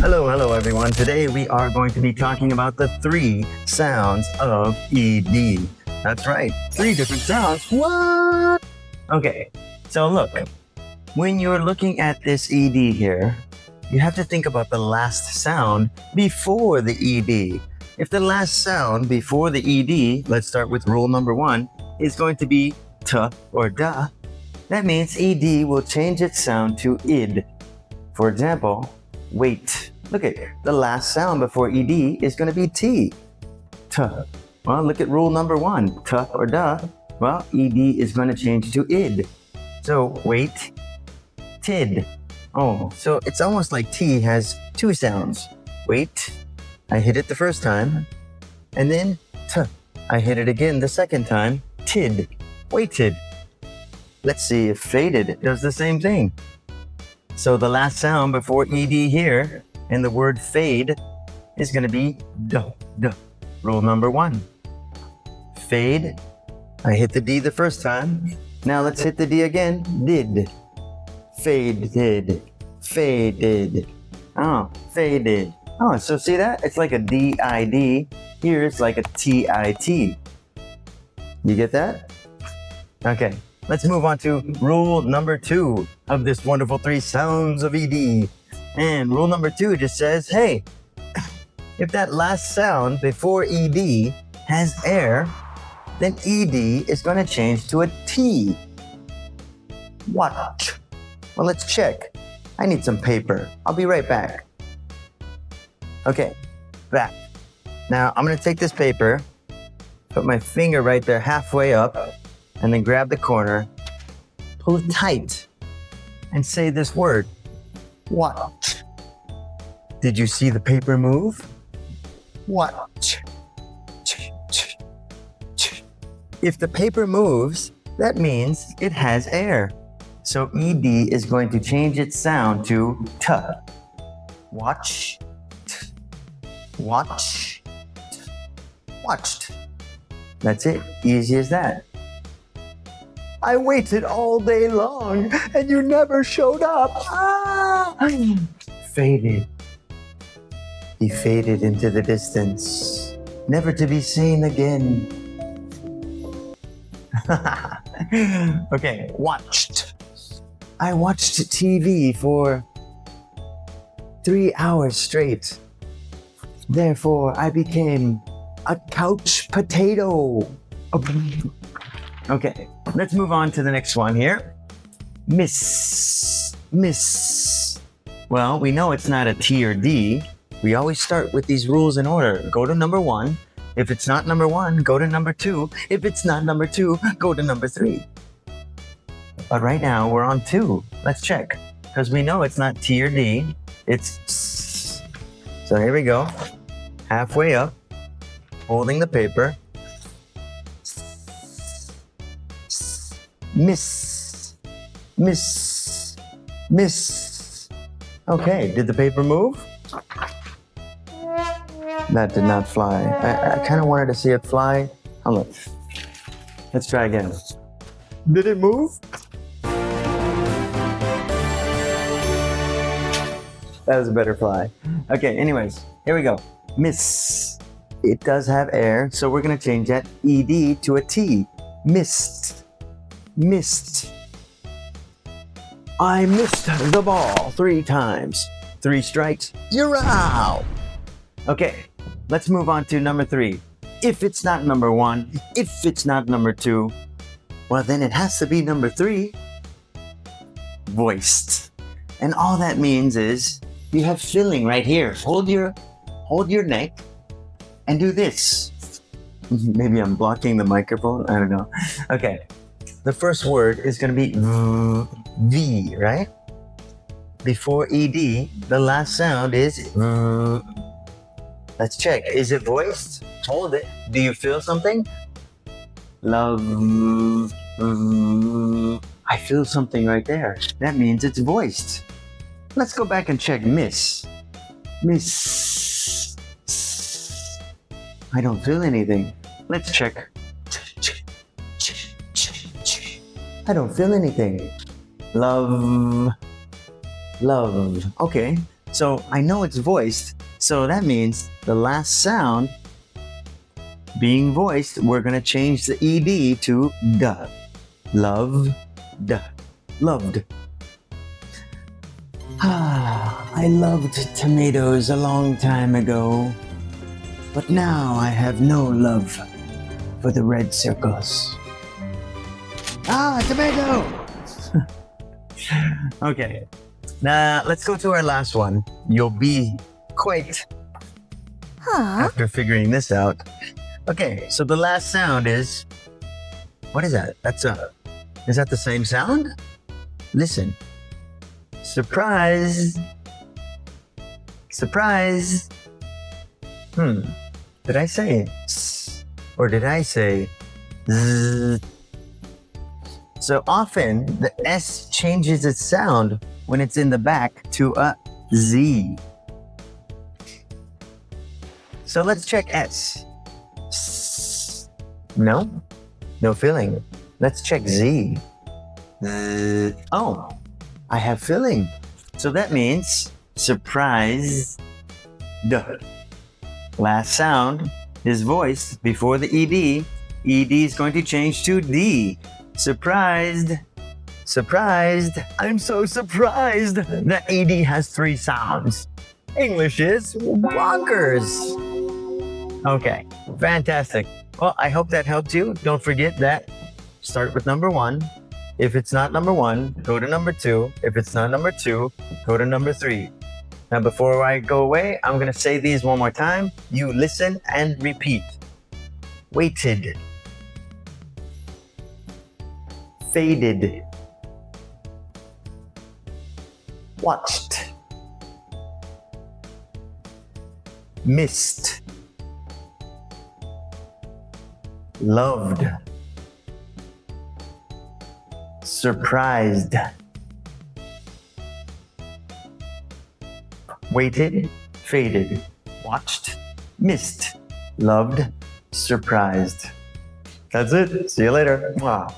Hello everyone. Today we are going to be talking about the 3 sounds of ED. That's right, 3 different sounds. What? Okay, so look, when you're looking at this ED here, you have to think about the last sound before the ED. If the last sound before the ED, let's start with rule number 1, is going to be t or da, that means ED will change its sound to id. For example, wait. Look at the last sound before ED is going to be T. T. Well, look at rule number 1. T or da. Well, ED is going to change to id. So, wait, tid. Oh, so it's almost like T has 2 sounds. Wait, I hit it the first time. And then T. I hit it again the second time. Tid. Waited. Let's see if faded does the same thing. So the last sound before ED here in the word fade is going to be d. Rule number 1. Fade. I hit the D the first time. Now let's hit the D again. Did. Faded. Faded. Oh, faded. Oh, so see that? It's like a D-I-D. Here it's like a T-I-T. You get that? Okay. Let's move on to rule number 2 of this wonderful 3 sounds of ED. And rule number 2 just says, hey, if that last sound before ED has air, then ED is going to change to a T. What? Well, let's check. I need some paper. I'll be right back. Okay, back. Now I'm going to take this paper, put my finger right there halfway up, and then grab the corner, pull it tight, and say this word. What? Did you see the paper move? What? If the paper moves, that means it has air. So ED is going to change its sound to T. Watch. Watch. Watched. That's it. Easy as that. I waited all day long and you never showed up. Ah! Faded. He faded into the distance, never to be seen again. Okay, watched. I watched TV for 3 hours straight. Therefore, I became a couch potato. Okay, let's move on to the next one here. Miss. Miss. Well, we know it's not a T or D. We always start with these rules in order. Go to number 1. If it's not number 1, go to number 2. If it's not number 2, go to number 3. But right now, we're on 2. Let's check. Because we know it's not T or D. It's S. So here we go. Halfway up. Holding the paper. Miss. Miss. Miss. Okay, did the paper move? That did not fly. I kind of wanted to see it fly. Hold on. Let's try again. Did it move? That was a better fly. Okay, anyways, here we go. Miss. It does have air, so we're going to change that ED to a T. Missed. Missed. I missed the ball 3 times. 3 strikes, you're out. Okay, let's move on to number 3. If it's not number 1, if it's not number 2, well then it has to be number 3. Voiced. And all that means is you have filling right here. Hold your neck and do this. Maybe I'm blocking the microphone. I don't know. Okay. The first word is going to be V, right? Before ED, the last sound is Let's check. Is it voiced? Hold it. Do you feel something? Love. I feel something right there. That means it's voiced. Let's go back and check miss. Miss. I don't feel anything. Let's check. I don't feel anything. Love. Okay. So I know it's voiced. So that means the last sound being voiced, we're going to change the ed to d. Loved. Loved. I loved tomatoes a long time ago, but now I have no love for the red circles. Tomato! Okay, now let's go to our last one. You'll be quite after figuring this out. Okay, so the last sound is, what is that? Is that the same sound? Listen. Surprise. Surprise. Did I say s or did I say z? So often the S changes its sound when it's in the back to a Z. So let's check S. No? No feeling. Let's check Z. Oh, I have feeling. So that means surprise. Last sound is voiced before the ED. ED is going to change to D. Surprised. Surprised. I'm so surprised that ED has 3 sounds. English is bonkers. Okay, fantastic. Well, I hope that helped you. Don't forget that start with number 1. If it's not number 1, go to number 2. If it's not number 2, go to number 3. Now, before I go away, I'm going to say these one more time. You listen and repeat. Waited. Faded. Watched. Missed. Loved. Surprised. Waited, faded, watched, missed, loved, surprised. That's it. See you later. Wow.